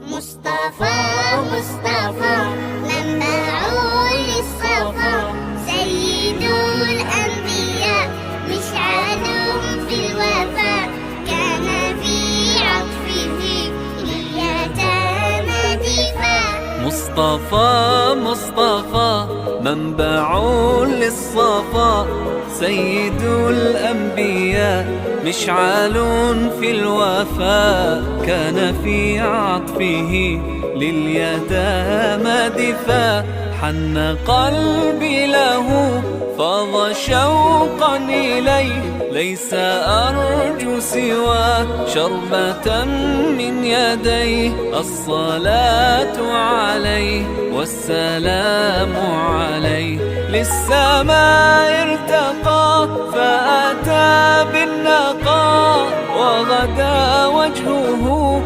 مصطفى مصطفى منبع للصفا، سيد الأنبياء مشعل في الوفاء، كان في عطفه لليتامى دفاع. مصطفى مصطفى منبع للصفا، سيد الأنبياء مشعل في الوفاء، كان في عطفه لليتامى دفاع. حن قلبي له فاض شوقا إليه، ليس أرجو سوى شربة من يديه. الصلاة عليه والسلام عليه، للسماء ارتقى فأتى بالنقاء، وغدا وجهه